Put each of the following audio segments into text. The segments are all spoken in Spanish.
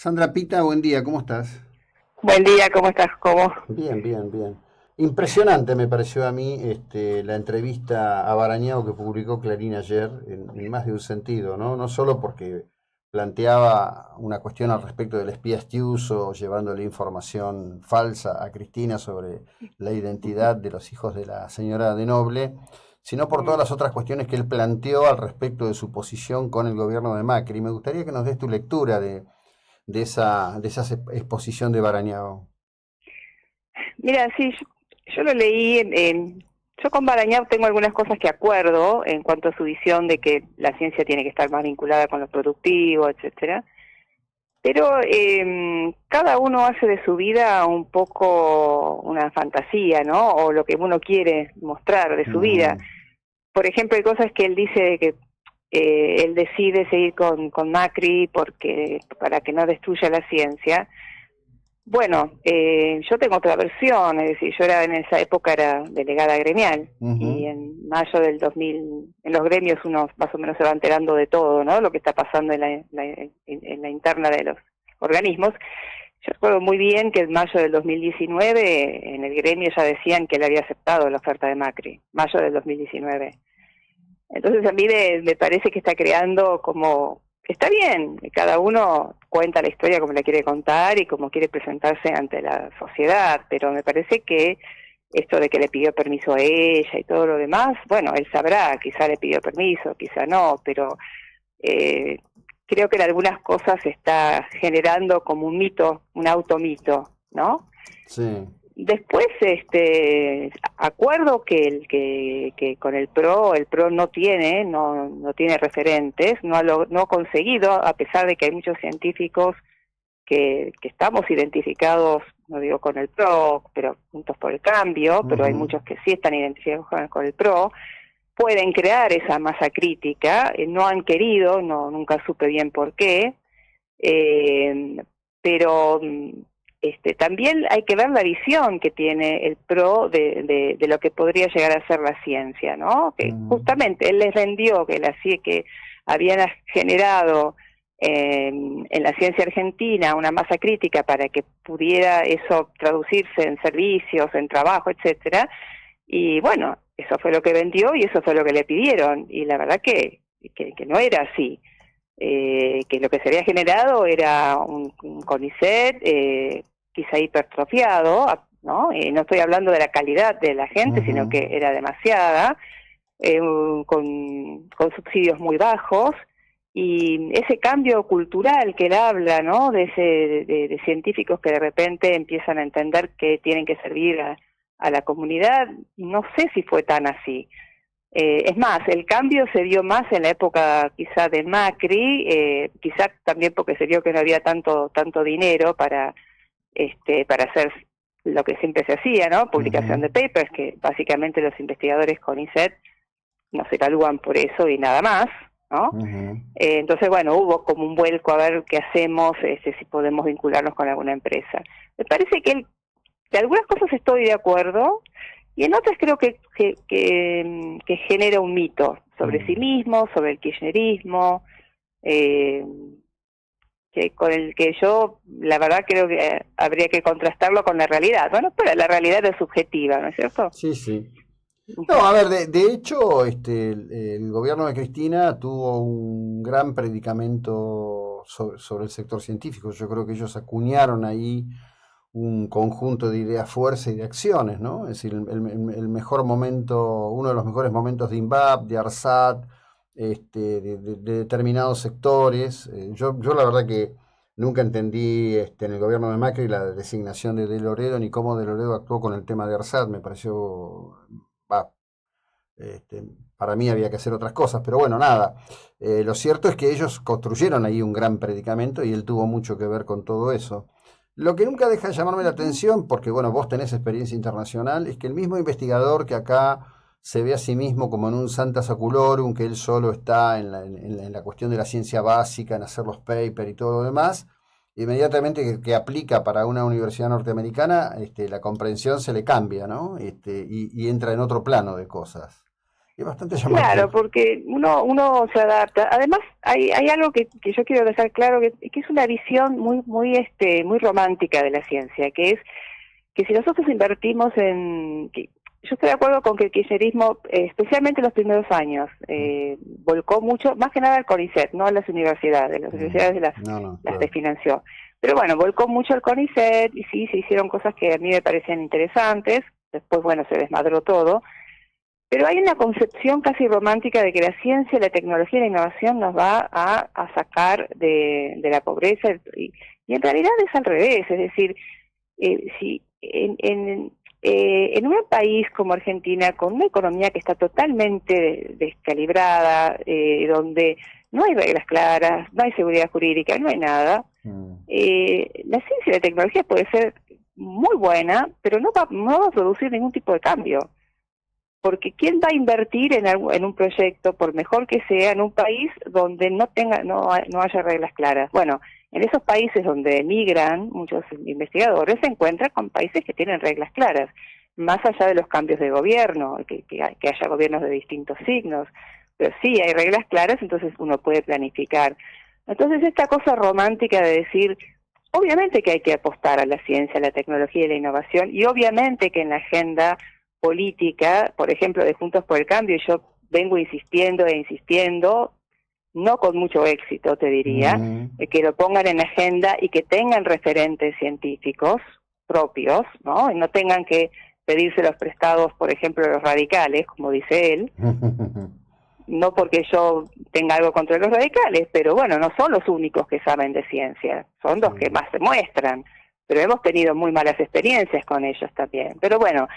Sandra Pita, buen día, ¿cómo estás? Buen día, ¿cómo estás? ¿Cómo? Bien, bien, bien. Impresionante me pareció a mí la entrevista a Barañao que publicó Clarín ayer, en más de un sentido, ¿no? No solo porque planteaba una cuestión al respecto del espía Estiuso, llevándole información falsa a Cristina sobre la identidad de los hijos de la señora de Noble, sino por todas Mm. las otras cuestiones que él planteó al respecto de su posición con el gobierno de Macri. Me gustaría que nos des tu lectura de esa exposición de Barañao. Mira, sí, yo lo leí. Yo con Barañao tengo algunas cosas que acuerdo en cuanto a su visión de que la ciencia tiene que estar más vinculada con lo productivo, etcétera. Pero cada uno hace de su vida un poco una fantasía, ¿no? O lo que uno quiere mostrar de su vida. Ujú. Por ejemplo, hay cosas que él dice que él decide seguir con Macri porque para que no destruya la ciencia. Bueno, yo tengo otra versión, es decir, yo era en esa época era delegada gremial y Ujú. en mayo del 2000, en los gremios uno más o menos se va enterando de todo, ¿no? Lo que está pasando en la interna de los organismos. Yo recuerdo muy bien que en mayo del 2019 en el gremio ya decían que él había aceptado la oferta de Macri, mayo del 2019. Entonces a mí me parece que está creando como, está bien, cada uno cuenta la historia como la quiere contar y como quiere presentarse ante la sociedad, pero me parece que esto de que le pidió permiso a ella y todo lo demás, bueno, él sabrá, quizá le pidió permiso, quizá no, pero eh, creo que en algunas cosas se está generando como un mito, un automito, ¿no? Sí. Después, acuerdo que con el PRO no tiene referentes, no ha conseguido, a pesar de que hay muchos científicos que estamos identificados, no digo con el PRO, pero Juntos por el Cambio, pero hay Ujú. muchos que sí están identificados con el PRO, pueden crear esa masa crítica, no han querido, nunca supe bien por qué, eh, pero también hay que ver la visión que tiene el PRO de lo que podría llegar a ser la ciencia, ¿no? Que Ujú. justamente él les rendió que habían generado en la ciencia argentina una masa crítica para que pudiera eso traducirse en servicios, en trabajo, etcétera. Y bueno, eso fue lo que vendió y eso fue lo que le pidieron. Y la verdad que no era así, que lo que se había generado era un CONICET quizá hipertrofiado, ¿no? No estoy hablando de la calidad de la gente, sino Ujú. que era demasiada, con subsidios muy bajos, y ese cambio cultural que él habla, ¿no? De científicos que de repente empiezan a entender que tienen que servir a la comunidad, no sé si fue tan así. Es más, el cambio se dio más en la época quizá de Macri, quizá también porque se vio que no había tanto dinero para hacer lo que siempre se hacía, ¿no? Publicación Ujú. de papers, que básicamente los investigadores CONICET nos evalúan por eso y nada más, ¿no? Ujú. Entonces, bueno, hubo como un vuelco a ver qué hacemos, si podemos vincularnos con alguna empresa. Me parece que él, de algunas cosas estoy de acuerdo, y en otras creo que genera un mito sobre sí Mm. mismo, sobre el kirchnerismo, eh, que con el que yo, la verdad, creo que habría que contrastarlo con la realidad. Bueno, pero la realidad es subjetiva, ¿no es cierto? Sí, sí. No, Uh-huh. a ver, de hecho, el gobierno de Cristina tuvo un gran predicamento sobre el sector científico. Yo creo que ellos acuñaron ahí un conjunto de ideas fuerza y de acciones, ¿no? Es decir, el mejor momento, uno de los mejores momentos de INVAP, de ARSAT, de determinados sectores. Yo la verdad que nunca entendí en el gobierno de Macri la designación de Loredo ni cómo De Loredo actuó con el tema de ARSAT. Me pareció, bah, este, para mí había que hacer otras cosas, pero bueno, nada. Lo cierto es que ellos construyeron ahí un gran predicamento y él tuvo mucho que ver con todo eso. Lo que nunca deja de llamarme la Uh-huh. atención, porque bueno, vos tenés experiencia internacional, es que el mismo investigador que acá se ve a sí mismo como en un Santa Saculorum, que él solo está en la cuestión de la ciencia básica, en hacer los papers y todo lo demás, inmediatamente que aplica para una universidad norteamericana, la comprensión se le cambia, ¿no? Y entra en otro plano de cosas. Es bastante Claro, llamativo. porque uno se adapta. Además, hay algo que yo quiero dejar claro, que es una visión muy romántica de la ciencia, que es que si nosotros invertimos yo estoy de acuerdo con que el kirchnerismo, especialmente en los primeros años, volcó mucho, más que nada al CONICET, no a las universidades No, no, las claro. desfinanció. Pero bueno, volcó mucho al CONICET y sí, se hicieron cosas que a mí me parecían interesantes, después, bueno, se desmadró todo, pero hay una concepción casi romántica de que la ciencia, la tecnología y la innovación nos va a sacar de la pobreza y en realidad es al revés, es decir, si en un país como Argentina, con una economía que está totalmente descalibrada, donde no hay reglas claras, no hay seguridad jurídica, no hay nada, Mm, la ciencia y la tecnología puede ser muy buena, pero no va a producir ningún tipo de cambio. Porque ¿quién va a invertir en un proyecto, por mejor que sea, en un país donde no haya reglas claras? Bueno, en esos países donde emigran muchos investigadores se encuentran con países que tienen reglas claras, más allá de los cambios de gobierno, que haya gobiernos de distintos signos, pero sí hay reglas claras, entonces uno puede planificar. Entonces esta cosa romántica de decir, obviamente que hay que apostar a la ciencia, a la tecnología y la innovación, y obviamente que en la agenda política, por ejemplo, de Juntos por el Cambio, yo vengo insistiendo e insistiendo, no con mucho éxito, te diría, mm, que lo pongan en agenda y que tengan referentes científicos propios, ¿no? Y no tengan que pedirse los prestados, por ejemplo, a los radicales, como dice él, no porque yo tenga algo contra los radicales, pero bueno, no son los únicos que saben de ciencia, son los que sí. más se muestran, pero hemos tenido muy malas experiencias con ellos también. Pero bueno,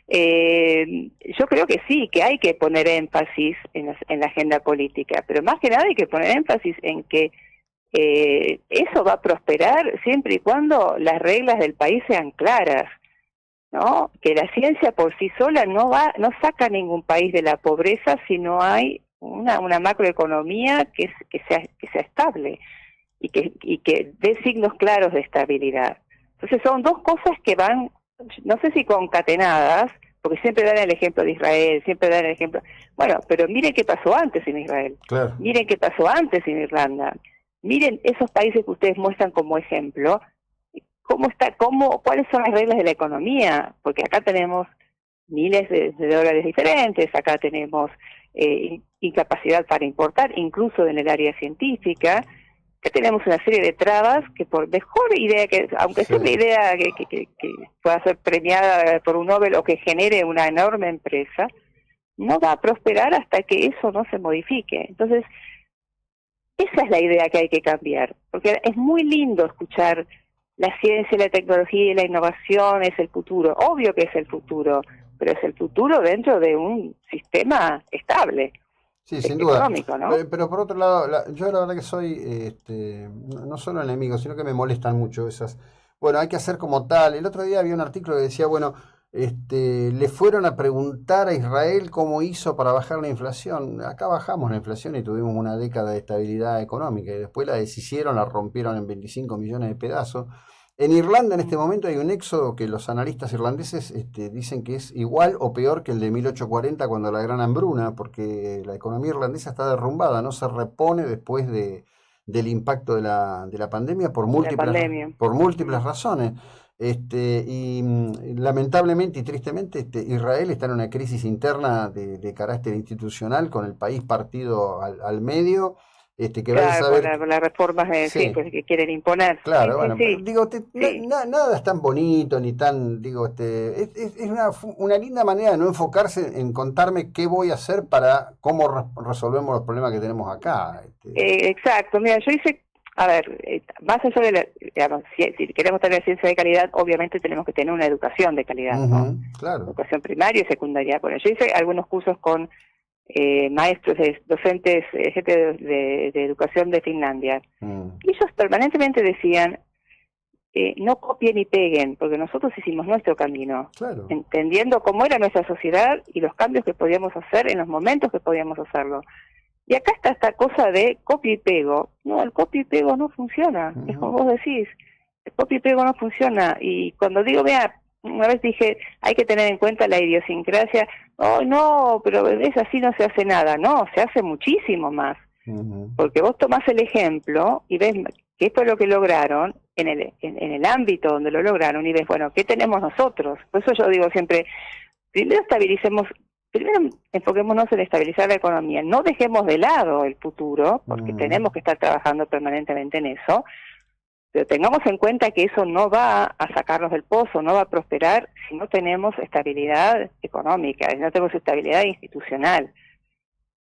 yo creo que sí, que hay que poner énfasis en la agenda política, pero más que nada hay que poner énfasis en que eso va a prosperar siempre y cuando las reglas del país sean claras, ¿no? Que la ciencia por sí sola no saca a ningún país de la pobreza si no hay una macroeconomía que sea estable y que dé signos claros de estabilidad. Entonces son dos cosas que van, no sé si concatenadas, porque siempre dan el ejemplo de Israel, siempre dan el ejemplo. Bueno, pero miren qué pasó antes en Israel, Claro. miren qué pasó antes en Irlanda, miren esos países que ustedes muestran como ejemplo, cuáles son las reglas de la economía, porque acá tenemos miles de dólares diferentes, acá tenemos incapacidad para importar, incluso en el área científica, que tenemos una serie de trabas que por mejor idea que, aunque Sí. sea una idea que pueda ser premiada por un Nobel o que genere una enorme empresa, no va a prosperar hasta que eso no se modifique. Entonces, esa es la idea que hay que cambiar, porque es muy lindo escuchar la ciencia, la tecnología y la innovación es el futuro. Obvio que es el futuro, pero es el futuro dentro de un sistema estable, Sí, sin duda. económico, ¿no? Pero por otro lado, yo la verdad que soy, no solo enemigo, sino que me molestan mucho esas. Bueno, hay que hacer como tal. El otro día había un artículo que decía, bueno, le fueron a preguntar a Israel cómo hizo para bajar la inflación. Acá bajamos la inflación y tuvimos una década de estabilidad económica y después la deshicieron, la rompieron en 25 millones de pedazos. En Irlanda en este Mm. momento hay un éxodo que los analistas irlandeses dicen que es igual o peor que el de 1840 cuando la gran hambruna, porque la economía irlandesa está derrumbada, no se repone después del impacto de la pandemia La pandemia. por Mm. múltiples razones. Lamentablemente y tristemente Israel está en una crisis interna de carácter institucional con el país partido al medio, que vaya a Claro, saber, por las reformas sí, sí. pues, que quieren imponer. Sí, Claro, sí, bueno, pero sí, digo, sí. nada es tan bonito ni tan, digo, es una linda manera de no enfocarse en contarme qué voy a hacer para cómo resolvemos los problemas que tenemos acá. Exacto, mira, yo hice, a ver, más allá de digamos, si queremos tener ciencia de calidad, obviamente tenemos que tener una educación de calidad, ¿no? Ujú, claro. Educación primaria y secundaria. Bueno, yo hice algunos cursos con maestros, docentes, gente de educación de Finlandia. Mm, Y ellos permanentemente decían, no copien y peguen, porque nosotros hicimos nuestro camino, claro. entendiendo cómo era nuestra sociedad y los cambios que podíamos hacer en los momentos que podíamos hacerlo. Y acá está esta cosa de copio y pego. No, el copio y pego no funciona, es Ujú, como vos decís, el copio y pego no funciona. Y cuando digo, vea, una vez dije, hay que tener en cuenta la idiosincrasia. Oh, no, pero es así, no se hace nada. No, se hace muchísimo más. Porque vos tomás el ejemplo y ves que esto es lo que lograron en el ámbito donde lo lograron y ves, bueno, ¿qué tenemos nosotros? Por eso yo digo siempre, primero enfoquémonos en estabilizar la economía, no dejemos de lado el futuro, porque tenemos que estar trabajando permanentemente en eso, pero tengamos en cuenta que eso no va a sacarnos del pozo, no va a prosperar si no tenemos estabilidad económica, si no tenemos estabilidad institucional.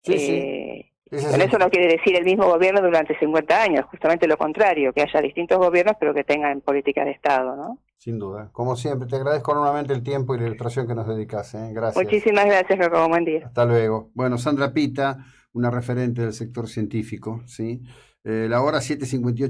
Sí. Con eso no quiere decir el mismo gobierno durante 50 años, justamente lo contrario, que haya distintos gobiernos pero que tengan políticas de Estado, ¿no? Sin duda. Como siempre, te agradezco enormemente el tiempo y la ilustración que nos dedicas, ¿eh? Gracias. Muchísimas gracias, Jacobo. Buen día. Hasta luego. Bueno, Sandra Pita, una referente del sector científico, ¿sí? La hora 7:58.